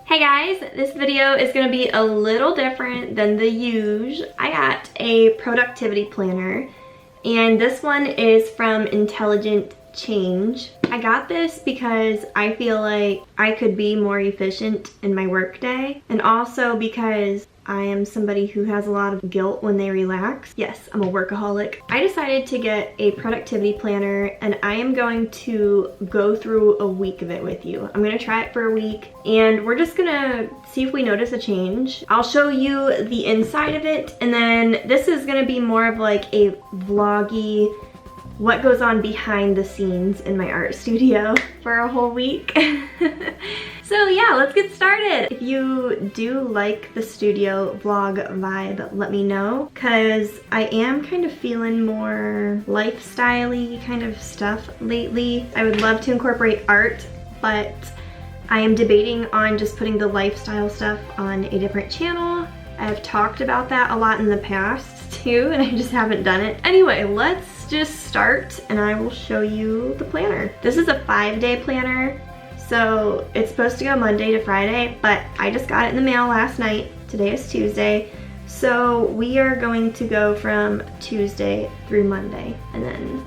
Hey guys, this video is going to be a little different than the usual. I got a productivity planner and this one is from Intelligent Change. I got this because I feel like I could be more efficient in my workday, and also because I am somebody who has a lot of guilt when they relax. Yes, I'm a workaholic. I decided to get a productivity planner and I am going to go through a week of it with you. I'm gonna try it for a week and we're just gonna see if we notice a change. I'll show you the inside of it, and then this is gonna be more of like a vloggy, what goes on behind the scenes in my art studio for a whole week. So yeah, let's get started. If you do like the studio vlog vibe, let me know, because I am kind of feeling more lifestyle-y kind of stuff lately. I would love to incorporate art, but I am debating on just putting the lifestyle stuff on a different channel. I've talked about that a lot in the past too, and I just haven't done it. Anyway, let's just start and I will show you the planner. This is a 5-day planner, so it's supposed to go Monday to Friday, but I just got it in the mail last night. Today is Tuesday, so we are going to go from Tuesday through Monday, and then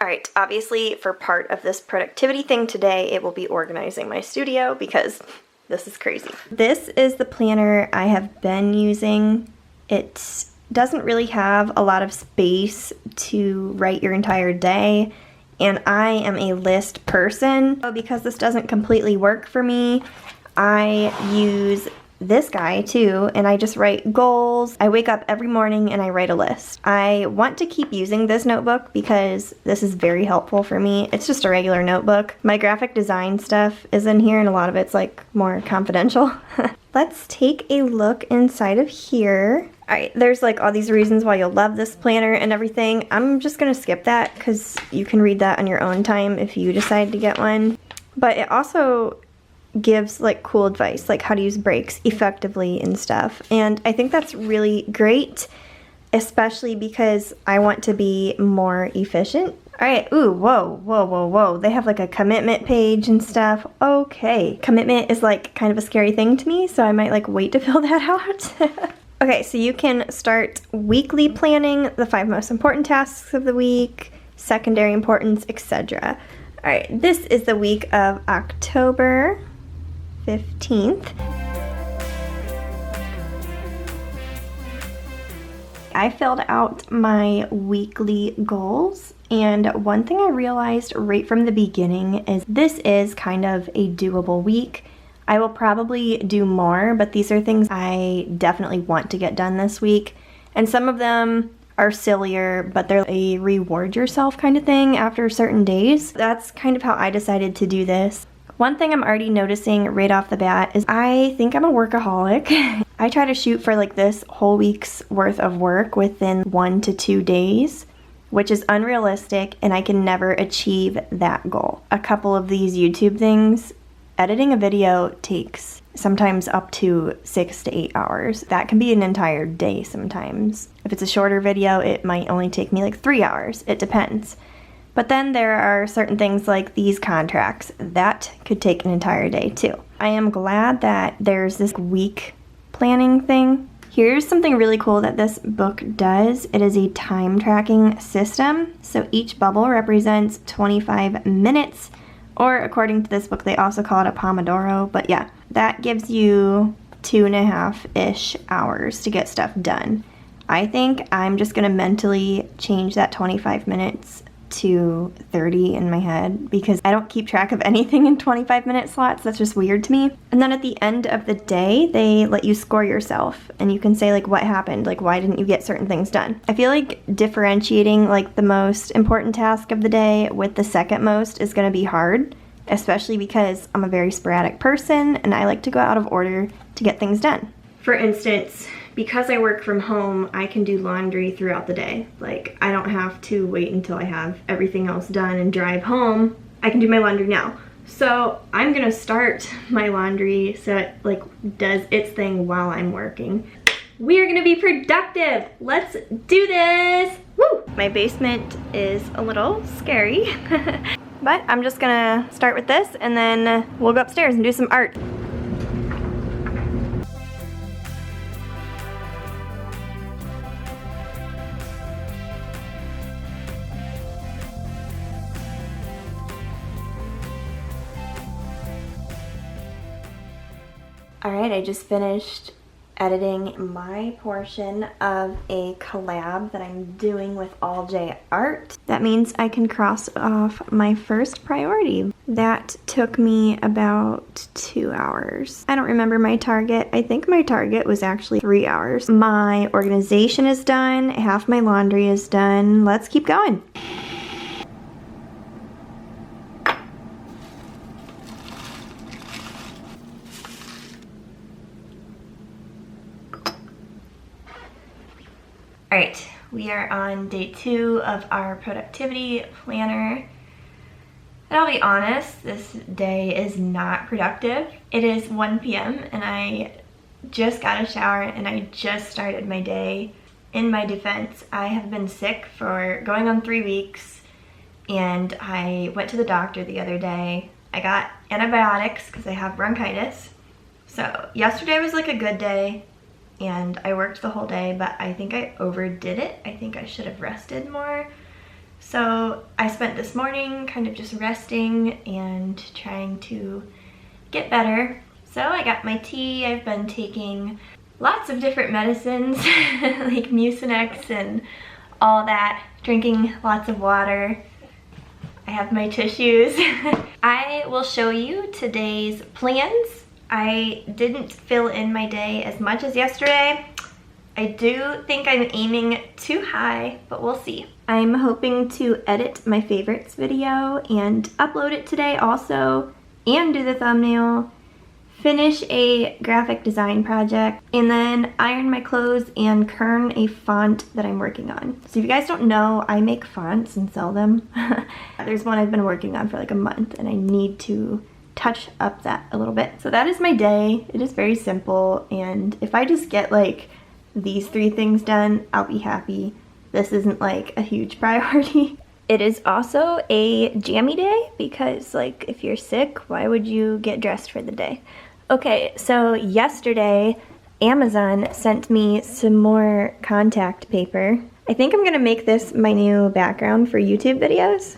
alright, obviously for part of this productivity thing today, it will be organizing my studio because this is crazy. This is the planner I have been using. It doesn't really have a lot of space to write your entire day, and I am a list person. So because this doesn't completely work for me, I use this guy too, and I just write goals. I wake up every morning and I write a list. I want to keep using this notebook because this is very helpful for me. It's just a regular notebook. My graphic design stuff is in here and a lot of it's like more confidential. Let's take a look inside of here. Alright, there's like all these reasons why you'll love this planner and everything. I'm just gonna skip that because you can read that on your own time if you decide to get one. But it also gives like cool advice, like how to use breaks effectively and stuff. And I think that's really great, especially because I want to be more efficient. Alright, ooh, whoa. They have like a commitment page and stuff. Okay, commitment is like kind of a scary thing to me, so I might like wait to fill that out. Okay, so you can start weekly planning, the 5 most important tasks of the week, secondary importance, etc. Alright, this is the week of October 15th. I filled out my weekly goals, and one thing I realized right from the beginning is this is kind of a doable week. I will probably do more, but these are things I definitely want to get done this week. And some of them are sillier, but they're a reward yourself kind of thing after certain days. That's kind of how I decided to do this. One thing I'm already noticing right off the bat is I think I'm a workaholic. I try to shoot for like this whole week's worth of work within 1 to 2 days, which is unrealistic, and I can never achieve that goal. A couple of these YouTube things, editing a video takes sometimes up to 6 to 8 hours. That can be an entire day sometimes. If it's a shorter video, it might only take me like 3 hours. It depends. But then there are certain things like these contracts that could take an entire day too. I am glad that there's this week planning thing. Here's something really cool that this book does. It is a time tracking system. So each bubble represents 25 minutes, or according to this book, they also call it a pomodoro. But yeah, that gives you 2.5-ish hours to get stuff done. I think I'm just gonna mentally change that 25 minutes to 30 in my head because I don't keep track of anything in 25-minute slots. That's just weird to me. And then at the end of the day, they let you score yourself and you can say like what happened, like why didn't you get certain things done. I feel like differentiating like the most important task of the day with the second most is going to be hard, especially because I'm a very sporadic person and I like to go out of order to get things done. For instance, because I work from home, I can do laundry throughout the day. Like, I don't have to wait until I have everything else done and drive home. I can do my laundry now. So I'm gonna start my laundry so it like does its thing while I'm working. We are gonna be productive. Let's do this. Woo! My basement is a little scary, but I'm just gonna start with this and then we'll go upstairs and do some art. Alright, I just finished editing my portion of a collab that I'm doing with All J Art. That means I can cross off my first priority. That took me about 2 hours. I don't remember my target. I think my target was actually 3 hours. My organization is done, half my laundry is done. Let's keep going. Alright, we are on day 2 of our productivity planner. And I'll be honest, this day is not productive. It is 1 p.m. and I just got a shower and I just started my day. In my defense, I have been sick for going on 3 weeks and I went to the doctor the other day. I got antibiotics because I have bronchitis. So yesterday was like a good day. And I worked the whole day, but I think I overdid it. I think I should have rested more. So I spent this morning kind of just resting and trying to get better. So I got my tea. I've been taking lots of different medicines like Mucinex and all that, drinking lots of water. I have my tissues. I will show you today's plans. I didn't fill in my day as much as yesterday. I do think I'm aiming too high, but we'll see. I'm hoping to edit my favorites video and upload it today also, and do the thumbnail, finish a graphic design project, and then iron my clothes and kern a font that I'm working on. So if you guys don't know, I make fonts and sell them. There's one I've been working on for like a month and I need to touch up that a little bit. So that is my day. It is very simple, and if I just get like these 3 things done, I'll be happy. This isn't like a huge priority. It is also a jammy day because like if you're sick, why would you get dressed for the day? Okay, so yesterday Amazon sent me some more contact paper. I think I'm gonna make this my new background for YouTube videos.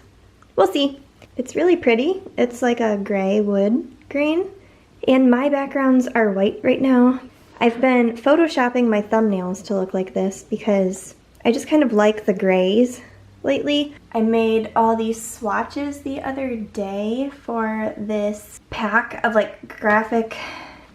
We'll see. It's really pretty. It's like a gray wood green. And my backgrounds are white right now. I've been photoshopping my thumbnails to look like this because I just kind of like the grays lately. I made all these swatches the other day for this pack of like graphic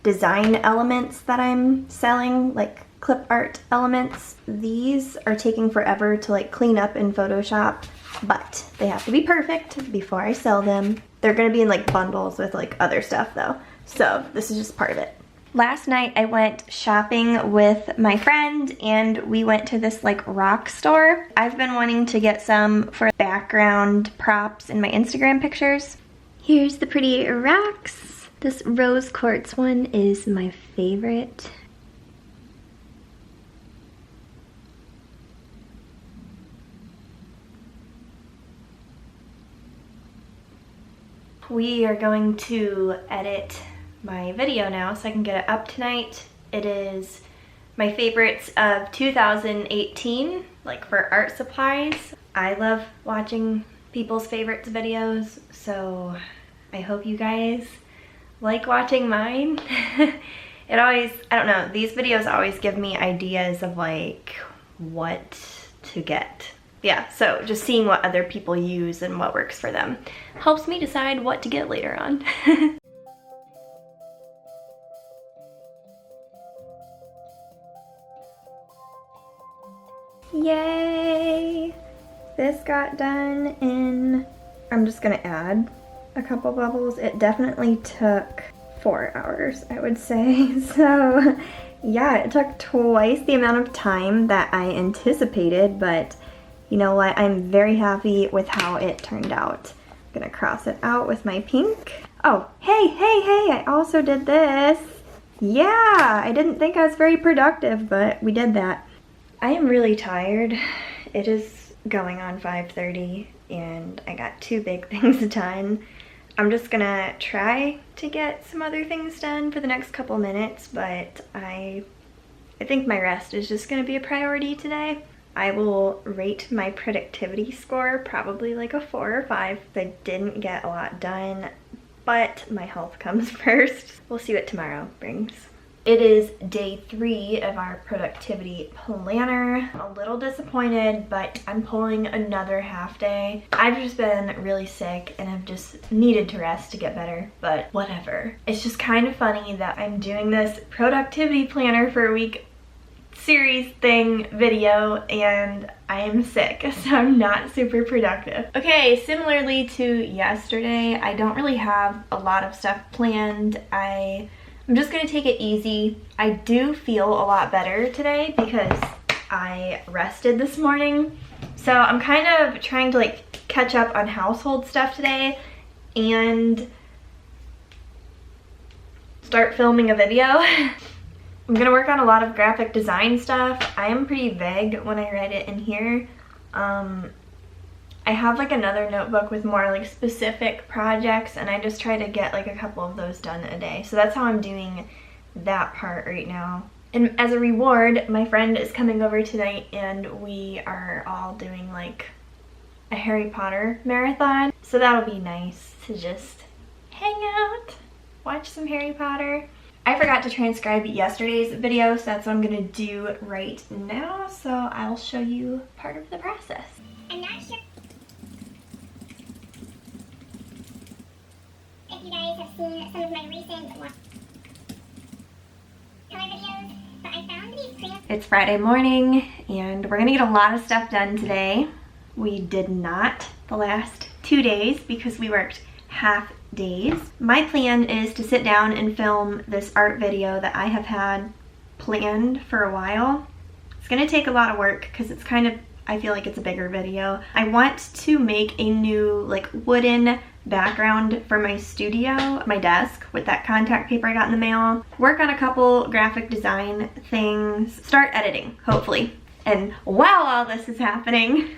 design elements that I'm selling, like clip art elements. These are taking forever to like clean up in Photoshop, but they have to be perfect before I sell them. They're gonna be in like bundles with like other stuff though, so this is just part of it. Last night I went shopping with my friend and we went to this like rock store. I've been wanting to get some for background props in my Instagram pictures. Here's the pretty rocks. This rose quartz one is my favorite. We are going to edit my video now so I can get it up tonight. It is my favorites of 2018, like for art supplies. I love watching people's favorites videos, so I hope you guys like watching mine. It always, I don't know, these videos always give me ideas of like what to get. Yeah, so just seeing what other people use and what works for them helps me decide what to get later on. Yay! This got done in, I'm just gonna add a couple bubbles. It definitely took 4 hours, I would say. So yeah, it took twice the amount of time that I anticipated, but you know what? I'm very happy with how it turned out. I'm gonna cross it out with my pink. Oh, hey, I also did this. Yeah, I didn't think I was very productive, but we did that. I am really tired. It is going on 5:30 and I got 2 big things done. I'm just gonna try to get some other things done for the next couple minutes, but I think my rest is just gonna be a priority today. I will rate my productivity score probably like a 4 or 5. I didn't get a lot done, but my health comes first. We'll see what tomorrow brings. It is day 3 of our productivity planner. I'm a little disappointed, but I'm pulling another half day. I've just been really sick and I've just needed to rest to get better, but whatever. It's just kind of funny that I'm doing this productivity planner for a week series thing video and I am sick, so I'm not super productive. Okay, similarly to yesterday, I don't really have a lot of stuff planned. I'm just gonna take it easy. I do feel a lot better today because I rested this morning. So I'm kind of trying to like catch up on household stuff today and start filming a video. I'm gonna work on a lot of graphic design stuff. I am pretty vague when I write it in here. I have like another notebook with more like specific projects and I just try to get like a couple of those done a day. So that's how I'm doing that part right now. And as a reward, my friend is coming over tonight and we are all doing like a Harry Potter marathon. So that'll be nice to just hang out, watch some Harry Potter. I forgot to transcribe yesterday's video, so that's what I'm gonna do right now. So I'll show you part of the process. I'm not sure if you guys have seen some of my recent color videos, but I found these crayons. It's Friday morning and we're gonna get a lot of stuff done today. We did not the last 2 days because we worked half days. My plan is to sit down and film this art video that I have had planned for a while. It's gonna take a lot of work because it's kind of, I feel like it's a bigger video. I want to make a new like wooden background for my studio, my desk, with that contact paper I got in the mail. Work on a couple graphic design things. Start editing, hopefully. And while all this is happening,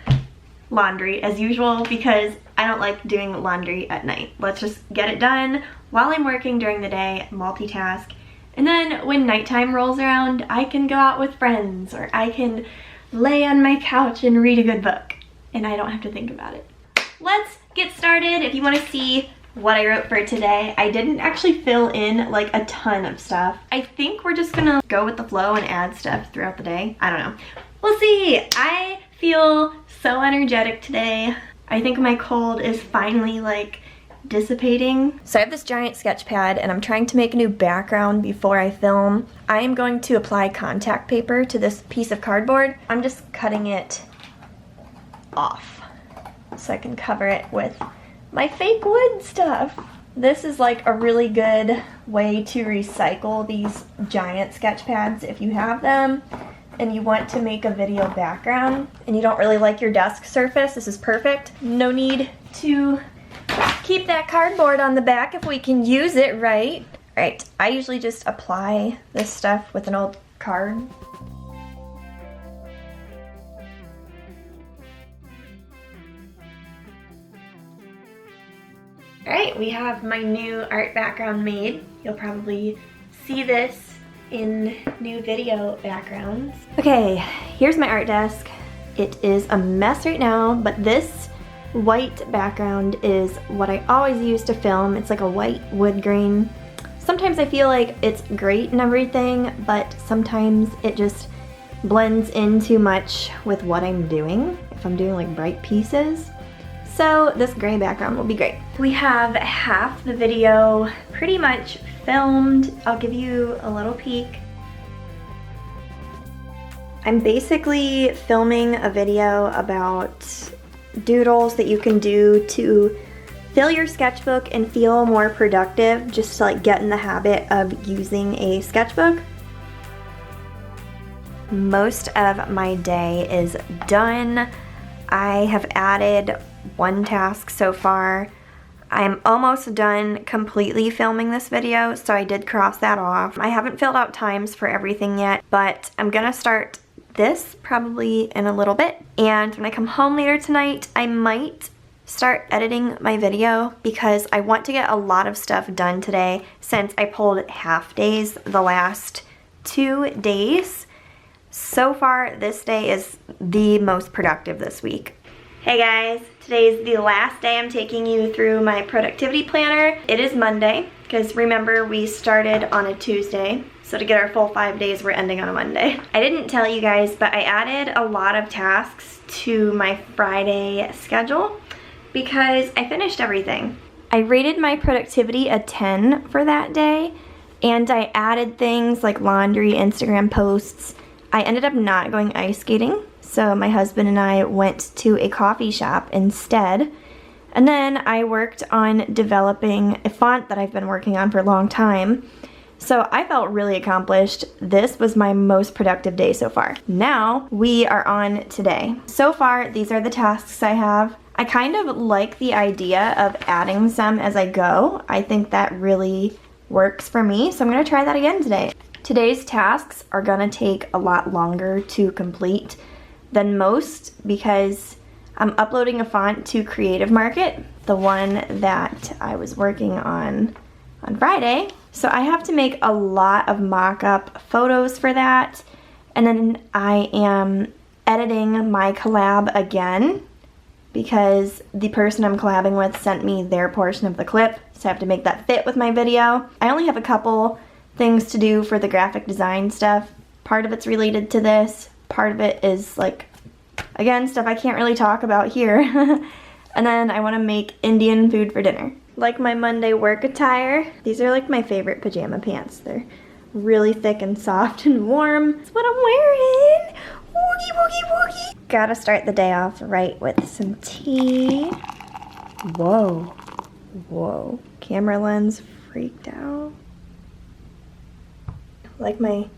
laundry as usual because I don't like doing laundry at night. Let's just get it done while I'm working during the day, multitask. And then when nighttime rolls around, I can go out with friends or I can lay on my couch and read a good book and I don't have to think about it. Let's get started. If you want to see what I wrote for today, I didn't actually fill in like a ton of stuff. I think we're just gonna go with the flow and add stuff throughout the day. I don't know. We'll see. I feel so energetic today. I think my cold is finally like dissipating. So I have this giant sketch pad and I'm trying to make a new background before I film. I am going to apply contact paper to this piece of cardboard. I'm just cutting it off so I can cover it with my fake wood stuff. This is like a really good way to recycle these giant sketch pads if you have them and you want to make a video background and you don't really like your desk surface. This is perfect. No need to keep that cardboard on the back if we can use it right. Right, I usually just apply this stuff with an old card. Alright, we have my new art background made. You'll probably see this in new video backgrounds. Okay, here's my art desk. It is a mess right now, but this white background is what I always use to film. It's like a white wood grain. Sometimes I feel like it's great and everything, but sometimes it just blends in too much with what I'm doing, if I'm doing like bright pieces. So this gray background will be great. We have half the video pretty much filmed. I'll give you a little peek. I'm basically filming a video about doodles that you can do to fill your sketchbook and feel more productive, just to like get in the habit of using a sketchbook. Most of my day is done. I have added one task so far. I'm almost done completely filming this video, so I did cross that off. I haven't filled out times for everything yet, but I'm gonna start this probably in a little bit. And when I come home later tonight, I might start editing my video because I want to get a lot of stuff done today since I pulled half days the last 2 days. So far, this day is the most productive this week. Hey guys, today's the last day I'm taking you through my productivity planner. It is Monday, because remember we started on a Tuesday, so to get our full 5 days we're ending on a Monday. I didn't tell you guys, but I added a lot of tasks to my Friday schedule because I finished everything. I rated my productivity a 10 for that day, and I added things like laundry, Instagram posts. I ended up not going ice skating, so my husband and I went to a coffee shop instead. And then I worked on developing a font that I've been working on for a long time. So I felt really accomplished. This was my most productive day so far. Now we are on today. So far, these are the tasks I have. I kind of like the idea of adding some as I go. I think that really works for me, so I'm gonna try that again today. Today's tasks are gonna take a lot longer to complete than most because I'm uploading a font to Creative Market, the one that I was working on Friday. So I have to make a lot of mock-up photos for that, and then I am editing my collab again because the person I'm collabing with sent me their portion of the clip, so I have to make that fit with my video. I only have a couple things to do for the graphic design stuff. Part of it's related to this, part of it is like, again, stuff I can't really talk about here. And then I want to make Indian food for dinner. Like my Monday work attire, these are like my favorite pajama pants. They're really thick and soft and warm. That's what I'm wearing. Woogie, woogie, woogie. Gotta start the day off right with some tea. Whoa, whoa. Camera lens freaked out. Like my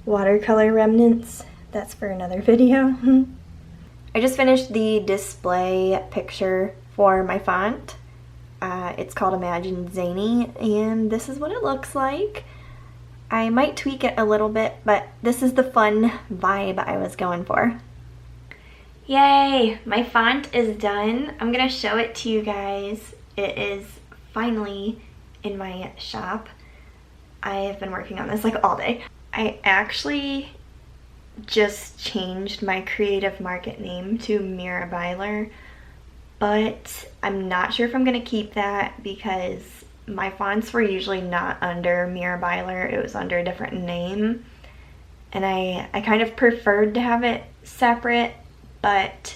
watercolor remnants. That's for another video. I just finished the display picture for my font. It's called Imagine Zany, and this is what it looks like. I might tweak it a little bit, but this is the fun vibe I was going for. Yay! My font is done. I'm gonna show it to you guys. It is finally in my shop. I have been working on this like all day. I actually just changed my Creative Market name to Mira Byler, but I'm not sure if I'm gonna keep that because my fonts were usually not under Mira Byler. It was under a different name, and I kind of preferred to have it separate, but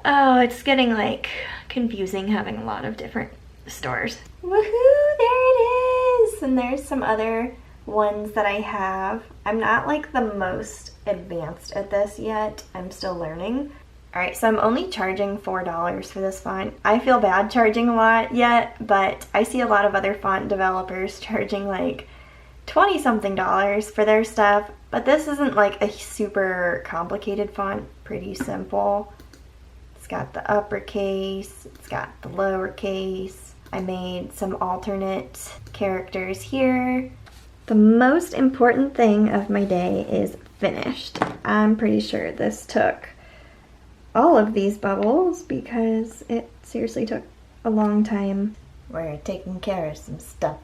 oh, it's getting like confusing having a lot of different stores. Woohoo, there it is! And there's some other ones that I have. I'm not like the most advanced at this yet. I'm still learning. Alright, so I'm only charging $4 for this font. I feel bad charging a lot yet, but I see a lot of other font developers charging like 20-something dollars for their stuff, but this isn't like a super complicated font, pretty simple. It's got the uppercase, it's got the lowercase. I made some alternate characters here. The most important thing of my day is finished. I'm pretty sure this took all of these bubbles because it seriously took a long time. We're taking care of some stuff.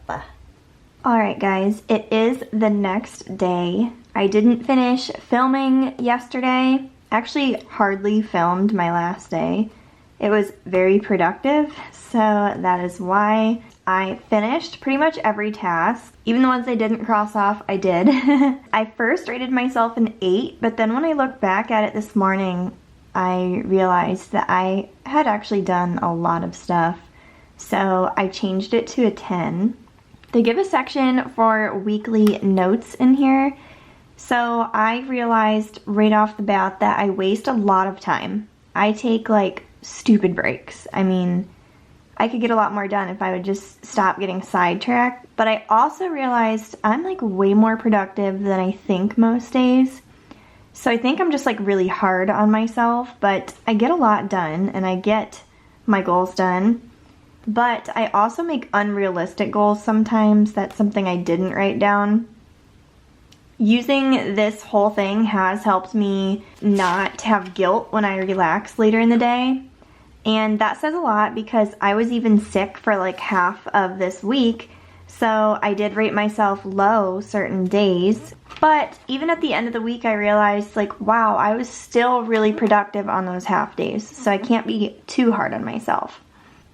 Alright guys, it is the next day. I didn't finish filming yesterday. Actually hardly filmed my last day. It was very productive, so that is why I finished pretty much every task. Even the ones I didn't cross off, I did. I first rated myself an 8, but then when I looked back at it this morning, I realized that I had actually done a lot of stuff. So I changed it to a 10. They give a section for weekly notes in here. So I realized right off the bat that I waste a lot of time. I take like stupid breaks. I mean, I could get a lot more done if I would just stop getting sidetracked. But I also realized I'm like way more productive than I think most days. So I think I'm just like really hard on myself, but I get a lot done and I get my goals done. But I also make unrealistic goals sometimes. That's something I didn't write down. Using this whole thing has helped me not have guilt when I relax later in the day. And that says a lot because I was even sick for like half of this week. So I did rate myself low certain days, but even at the end of the week, I realized like, wow, I was still really productive on those half days. So I can't be too hard on myself.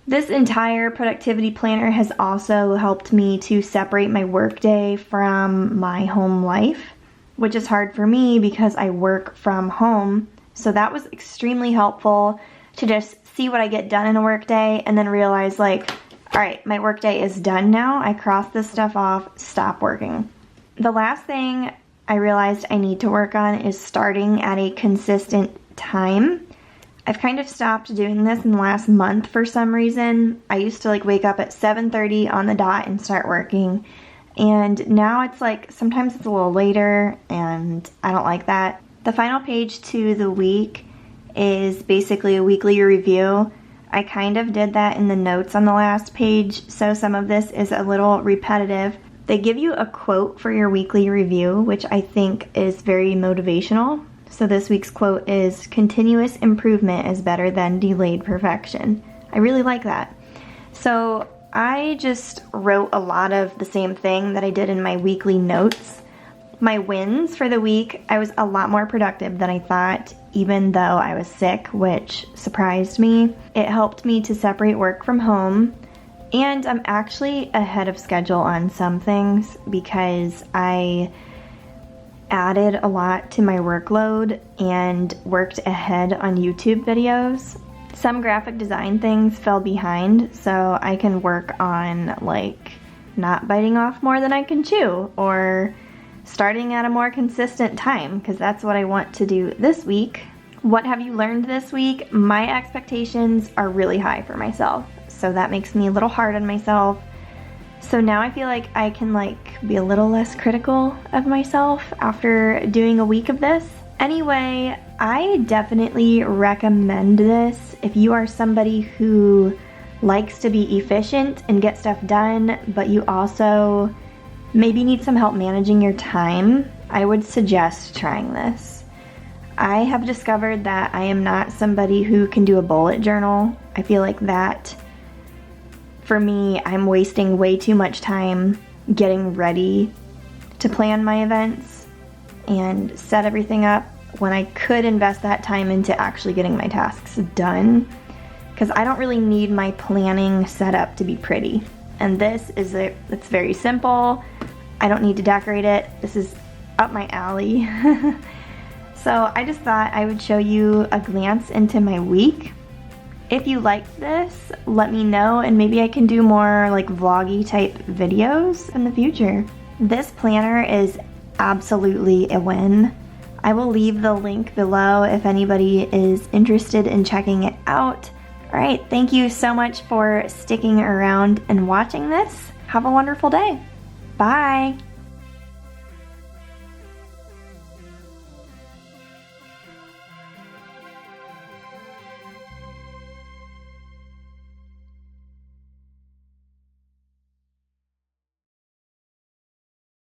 This entire productivity planner has also helped me to separate my workday from my home life, which is hard for me because I work from home. So that was extremely helpful to just see what I get done in a workday and then realize like, all right, my workday is done now. I crossed this stuff off, stop working. The last thing I realized I need to work on is starting at a consistent time. I've kind of stopped doing this in the last month for some reason. I used to like wake up at 7:30 on the dot and start working. And now it's like, sometimes it's a little later and I don't like that. The final page to the week is basically a weekly review. I kind of did that in the notes on the last page, so some of this is a little repetitive. They give you a quote for your weekly review, which I think is very motivational. So this week's quote is, "Continuous improvement is better than delayed perfection." I really like that. So I just wrote a lot of the same thing that I did in my weekly notes. My wins for the week, I was a lot more productive than I thought, even though I was sick, which surprised me. It helped me to separate work from home, and I'm actually ahead of schedule on some things because I added a lot to my workload and worked ahead on YouTube videos. Some graphic design things fell behind, so I can work on like not biting off more than I can chew, or starting at a more consistent time, because that's what I want to do this week. What have you learned this week? My expectations are really high for myself, so that makes me a little hard on myself. So now I feel like I can be a little less critical of myself after doing a week of this. Anyway, I definitely recommend this if you are somebody who likes to be efficient and get stuff done, but you also maybe need some help managing your time. I would suggest trying this. I have discovered that I am not somebody who can do a bullet journal. I feel like that, for me, I'm wasting way too much time getting ready to plan my events and set everything up when I could invest that time into actually getting my tasks done, because I don't really need my planning set up to be pretty. And this is it's very simple. I don't need to decorate it. This is up my alley. So I just thought I would show you a glance into my week. If you liked this, let me know, and maybe I can do more vloggy type videos in the future. This planner is absolutely a win. I will leave the link below if anybody is interested in checking it out. All right, thank you so much for sticking around and watching this. Have a wonderful day. Bye.